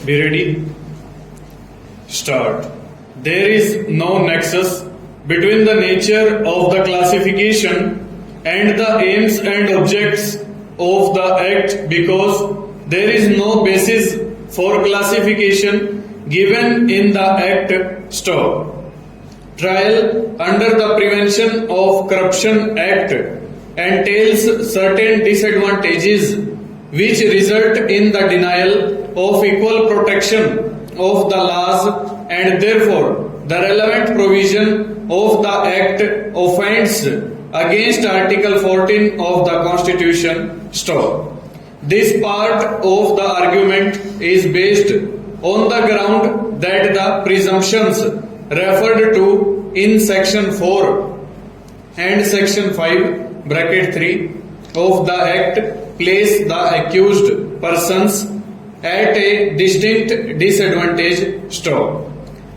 Be ready? Start. There is no nexus between the nature of the classification and the aims and objects of the act because there is no basis for classification given in the act. Stop. Trial under the Prevention of Corruption Act entails certain disadvantages which result in the denial of equal protection of the laws, and therefore the relevant provision of the Act offends against Article 14 of the Constitution. Stop. This part of the argument is based on the ground that the presumptions referred to in Section 4 and Section 5 (bracket 3) of the Act place the accused persons at a distinct disadvantage. Stop.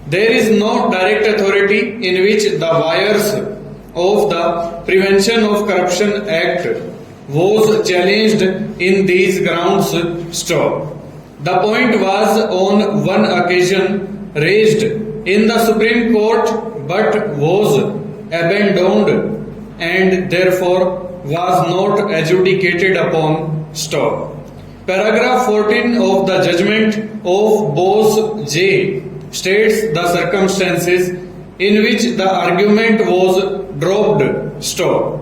There is no direct authority in which the wires of the Prevention of Corruption Act was challenged in these grounds. Stop. The point was on one occasion raised in the Supreme Court but was abandoned and therefore was not adjudicated upon. Stop. Paragraph 14 of the judgment of Bose J states the circumstances in which the argument was dropped. Stop.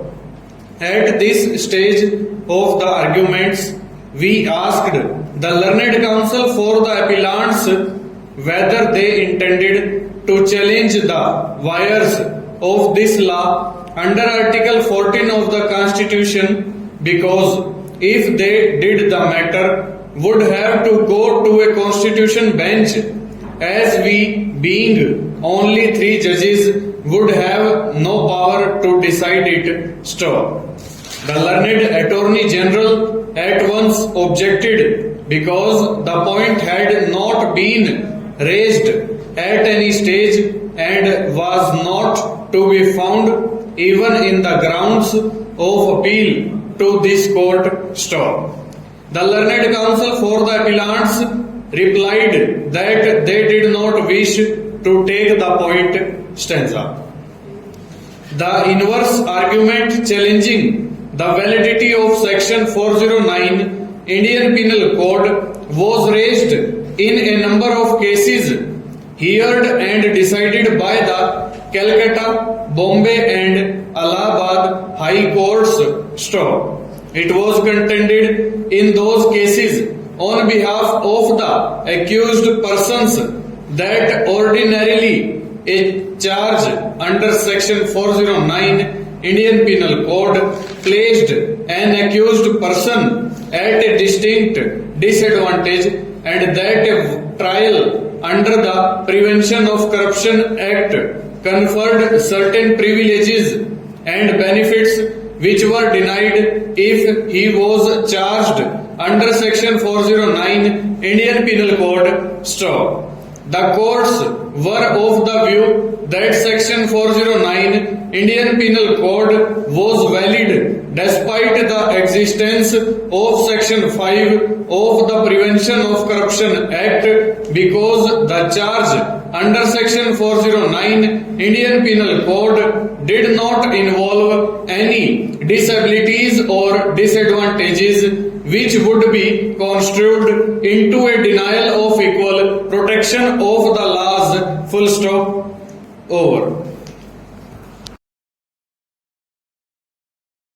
At this stage of the arguments, we asked the learned counsel for the appellants whether they intended to challenge the wires of this law under Article 14 of the Constitution, because if they did, the matter would have to go to a constitution bench, as we, being only 3 judges, would have no power to decide it. Stop. The learned Attorney General at once objected because the point had not been raised at any stage and was not to be found even in the grounds of appeal to this court. Stop. The learned counsel for the appellants replied that they did not wish to take the point. Stanza. The inverse argument challenging the validity of Section 409 Indian Penal Code was raised in a number of cases heard and decided by the Calcutta, Bombay and Allahabad High Courts. Stop. It was contended in those cases on behalf of the accused persons that ordinarily a charge under Section 409 Indian Penal Code placed an accused person at a distinct disadvantage, and that a trial under the Prevention of Corruption Act conferred certain privileges and benefits which were denied if he was charged under Section 409 Indian Penal Code. Stop. The courts were of the view that Section 409 Indian Penal Code was valid despite the existence of Section 5 of the Prevention of Corruption Act, because the charge under Section 409 Indian Penal Code did not involve any disabilities or disadvantages which would be construed into a denial of equal protection of the laws. Full stop. Over.